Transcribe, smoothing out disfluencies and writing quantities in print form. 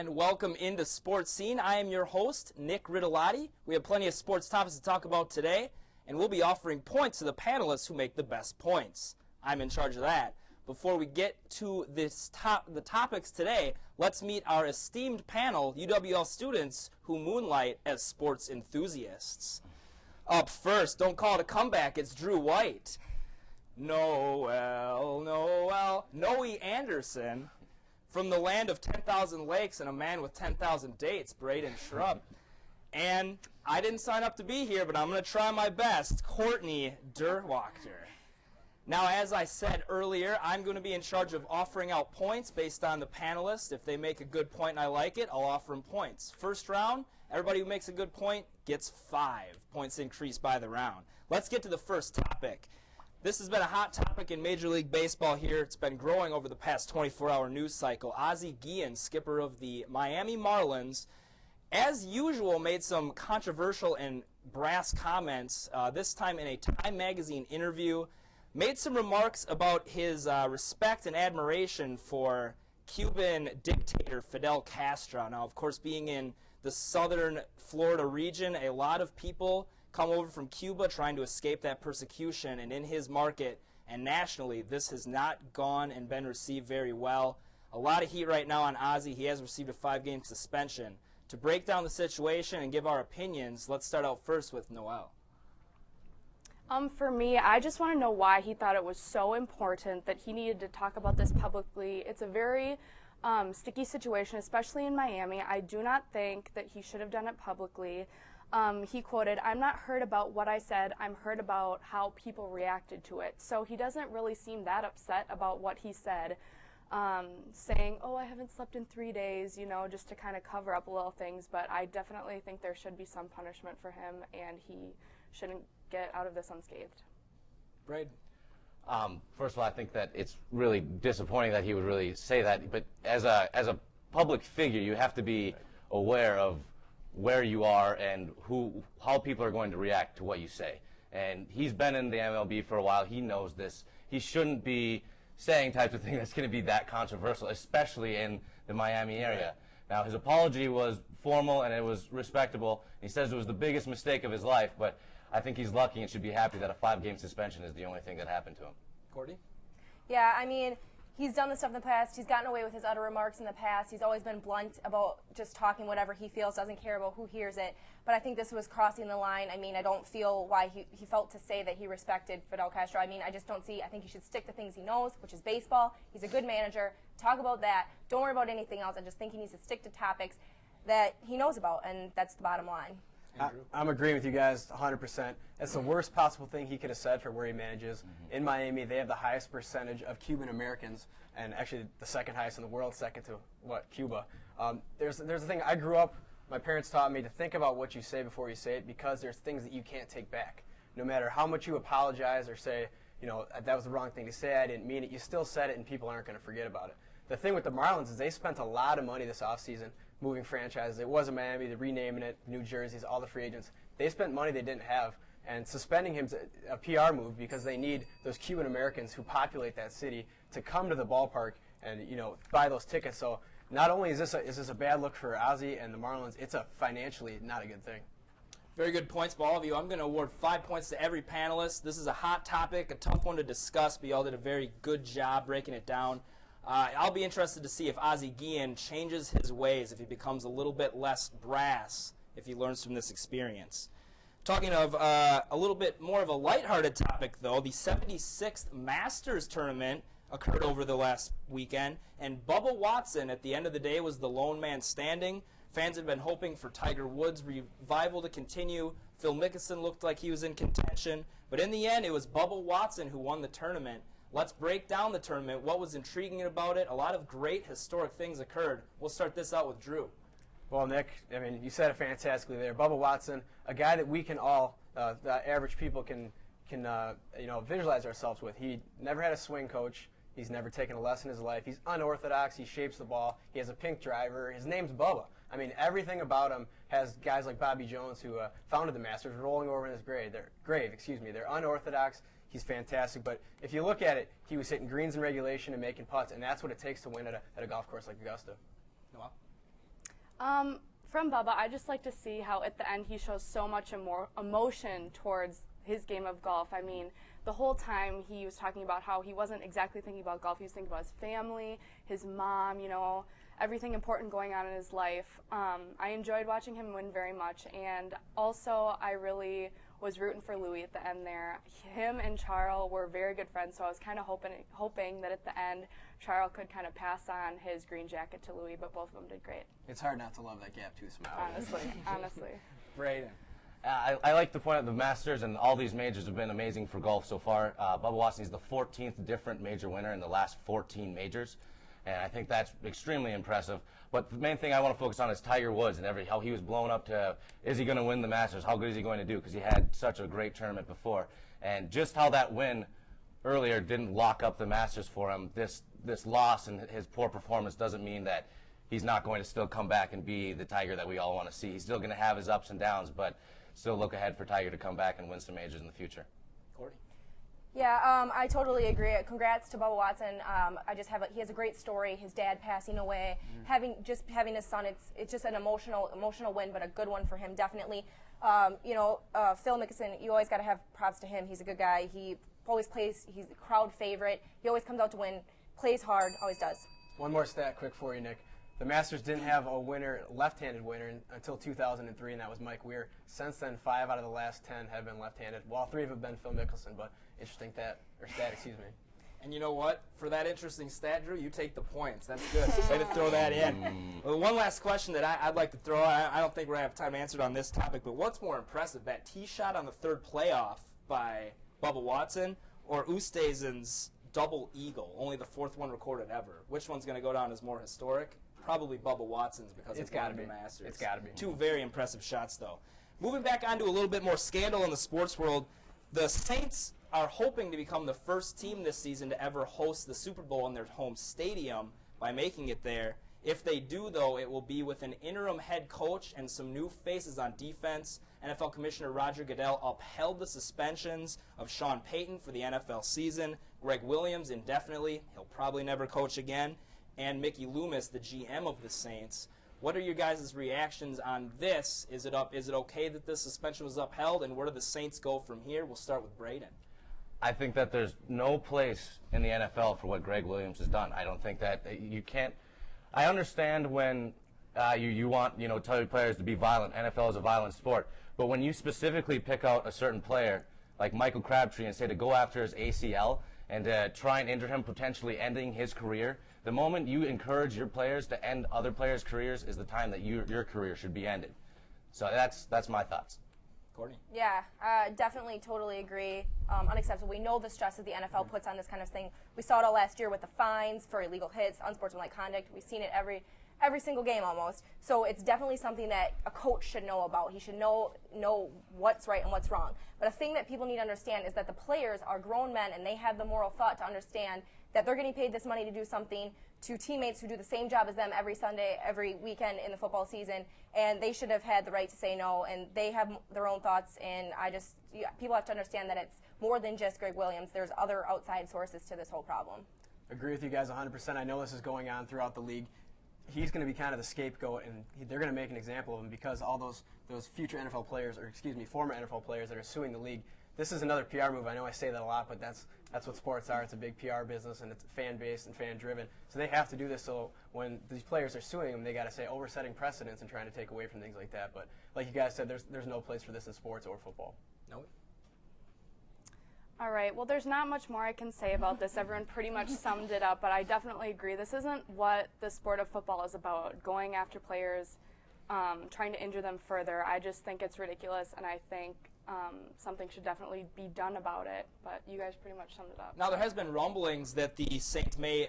and welcome into Sportscene. I am your host, Nick Rytilahti. We have plenty of sports topics to talk about today, and we'll be offering points to the panelists who make the best points. I'm in charge of that. Before we get to the topics today, let's meet our esteemed panel, UWL students who moonlight as sports enthusiasts. Up first, don't call it a comeback, it's Drew White. Noelle Anderson. From the land of 10,000 lakes and a man with 10,000 dates, Braden Schrupp. And I didn't sign up to be here, but I'm going to try my best, Courtney Duerwachter. Now, as I said earlier, I'm going to be in charge of offering out points based on the panelists. If they make a good point and I like it, I'll offer them points. First round, everybody who makes a good point gets 5 points increased by the round. Let's get to the first topic. This has been a hot topic in Major League Baseball here. It's been growing over the past 24-hour news cycle. Ozzie Guillen, skipper of the Miami Marlins, as usual, made some controversial and brass comments, this time in a Time magazine interview, made some remarks about his respect and admiration for Cuban dictator Fidel Castro. Now, of course, being in the southern Florida region, a lot of people come over from Cuba trying to escape that persecution, and in his market and nationally, this has not gone and been received very well. A lot of heat right now on Ozzie. He has received a 5-game suspension. To break down the situation and give our opinions, let's start out first with Noelle. For me, I just want to know why he thought it was so important that he needed to talk about this publicly. It's a very sticky situation, especially in Miami. I do not think that he should have done it publicly. He quoted, "I'm not hurt about what I said, I'm hurt about how people reacted to it." So he doesn't really seem that upset about what he said, saying, "Oh, I haven't slept in 3 days," just to kind of cover up little things. But I definitely think there should be some punishment for him, and he shouldn't get out of this unscathed. Braden. First of all, I think that it's really disappointing that he would really say that. But as a public figure, you have to be aware of where you are and how people are going to react to what you say. And he's been in the MLB for a while. He knows this. He shouldn't be saying types of things that's going to be that controversial, especially in the Miami area. Now, his apology was formal and it was respectable. He says it was the biggest mistake of his life, but I think he's lucky and should be happy that a 5-game suspension is the only thing that happened to him. Courtney? Yeah, I mean, he's done this stuff in the past. He's gotten away with his utter remarks in the past. He's always been blunt about just talking whatever he feels, doesn't care about who hears it. But I think this was crossing the line. I mean, I don't feel why he felt to say that he respected Fidel Castro. I mean, I just don't see. I think he should stick to things he knows, which is baseball. He's a good manager. Talk about that. Don't worry about anything else. I just think he needs to stick to topics that he knows about, and that's the bottom line. I'm agreeing with you guys 100%. It's the worst possible thing he could have said for where he manages. In Miami, they have the highest percentage of Cuban Americans, and actually the second highest in the world, second to, Cuba. There's a thing, I grew up, my parents taught me to think about what you say before you say it, because there's things that you can't take back. No matter how much you apologize or say, that was the wrong thing to say, I didn't mean it, you still said it and people aren't going to forget about it. The thing with the Marlins is they spent a lot of money this offseason moving franchises. It wasn't Miami, they're renaming it, New Jersey's, all the free agents. They spent money they didn't have, and suspending him's a PR move because they need those Cuban Americans who populate that city to come to the ballpark and buy those tickets. So not only is this a bad look for Ozzie and the Marlins, it's a financially not a good thing. Very good points by all of you. I'm going to award 5 points to every panelist. This is a hot topic, a tough one to discuss, but y'all did a very good job breaking it down. I'll be interested to see if Ozzie Guillen changes his ways, if he becomes a little bit less brass, if he learns from this experience. Talking of a little bit more of a lighthearted topic, though, the 76th Masters tournament occurred over the last weekend, and Bubba Watson, at the end of the day, was the lone man standing. Fans had been hoping for Tiger Woods' revival to continue. Phil Mickelson looked like he was in contention, but in the end, it was Bubba Watson who won the tournament. Let's break down the tournament. What was intriguing about it? A lot of great historic things occurred. We'll start this out with Drew. Well, Nick, I mean, you said it fantastically there. Bubba Watson, a guy that we can all, the average people can visualize ourselves with. He never had a swing coach. He's never taken a lesson in his life. He's unorthodox. He shapes the ball. He has a pink driver. His name's Bubba. I mean, everything about him has guys like Bobby Jones, who founded the Masters, rolling over in his grave. They're unorthodox. He's fantastic. But if you look at it, he was hitting greens in regulation and making putts, and that's what it takes to win at a golf course like Augusta. Noelle? From Bubba, I just like to see how at the end he shows so much emotion towards his game of golf. I mean, the whole time he was talking about how he wasn't exactly thinking about golf. He was thinking about his family, his mom, you know, everything important going on in his life. I enjoyed watching him win very much, and also I really was rooting for Louis at the end there. Him and Charles were very good friends, so I was kind of hoping that at the end Charles could kind of pass on his green jacket to Louis, but both of them did great. It's hard not to love that gap tooth smile. Honestly. Braden. I like to point out the Masters and all these majors have been amazing for golf so far. Bubba Watson is the 14th different major winner in the last 14 majors, and I think that's extremely impressive. But the main thing I want to focus on is Tiger Woods and how he was blown up to, is he going to win the Masters? How good is he going to do? Because he had such a great tournament before. And just how that win earlier didn't lock up the Masters for him, this loss and his poor performance doesn't mean that he's not going to still come back and be the Tiger that we all want to see. He's still going to have his ups and downs, but still look ahead for Tiger to come back and win some majors in the future. Courtney. Yeah, I totally agree. Congrats to Bubba Watson. He has a great story. His dad passing away, having his son. It's just an emotional win, but a good one for him definitely. Phil Mickelson, you always got to have props to him. He's a good guy. He always plays. He's a crowd favorite. He always comes out to win. Plays hard. Always does. One more stat quick for you, Nick. The Masters didn't have a left-handed winner until 2003, and that was Mike Weir. Since then, 5 out of the last 10 have been left-handed. Well, 3 have been Phil Mickelson, but interesting stat, excuse me. And you know what? For that interesting stat, Drew, you take the points. That's good. Way to throw that in. Well, one last question that I'd like to throw out. I don't think we're going to have time to answer it on this topic, but what's more impressive, that tee shot on the third playoff by Bubba Watson or Oosthuizen's double eagle, only the 4th one recorded ever? Which one's going to go down as more historic? Probably Bubba Watson's because it's got to be Masters. It's got to be. 2 very impressive shots, though. Moving back onto a little bit more scandal in the sports world, the Saints are hoping to become the first team this season to ever host the Super Bowl in their home stadium by making it there. If they do, though, it will be with an interim head coach and some new faces on defense. NFL Commissioner Roger Goodell upheld the suspensions of Sean Payton for the NFL season, Greg Williams indefinitely, he'll probably never coach again, and Mickey Loomis, the GM of the Saints. What are your guys' reactions on this? Is it okay that this suspension was upheld, and where do the Saints go from here? We'll start with Braden. I think that there's no place in the NFL for what Greg Williams has done. I don't think that you can't. I understand when you want tell your players to be violent. NFL is a violent sport, but when you specifically pick out a certain player like Michael Crabtree and say to go after his ACL and try and injure him, potentially ending his career, the moment you encourage your players to end other players' careers is the time that your career should be ended. So that's my thoughts. Courtney? Yeah, definitely, totally agree. Unacceptable. We know the stress that the NFL puts on this kind of thing. We saw it all last year with the fines for illegal hits, unsportsmanlike conduct. We've seen it every single game almost. So it's definitely something that a coach should know about. He should know what's right and what's wrong. But a thing that people need to understand is that the players are grown men and they have the moral thought to understand that they're getting paid this money to do something to teammates who do the same job as them every Sunday, every weekend in the football season, and they should have had the right to say no, and they have their own thoughts, and people have to understand that it's more than just Greg Williams. There's other outside sources to this whole problem. Agree with you guys 100%. I know this is going on throughout the league. He's going to be kind of the scapegoat, and they're going to make an example of him because all those future NFL players, former NFL players that are suing the league. This is another PR move. I know I say that a lot, but that's what sports are. It's a big PR business, and it's fan-based and fan-driven. So they have to do this. So when these players are suing them, they got to say, we're setting precedents and trying to take away from things like that. But like you guys said, there's no place for this in sports or football. No. All right, well, there's not much more I can say about this. Everyone pretty much summed it up, but I definitely agree. This isn't what the sport of football is about, going after players, trying to injure them further. I just think it's ridiculous, and I think something should definitely be done about it. But you guys pretty much summed it up. Now, there has been rumblings that the Saints may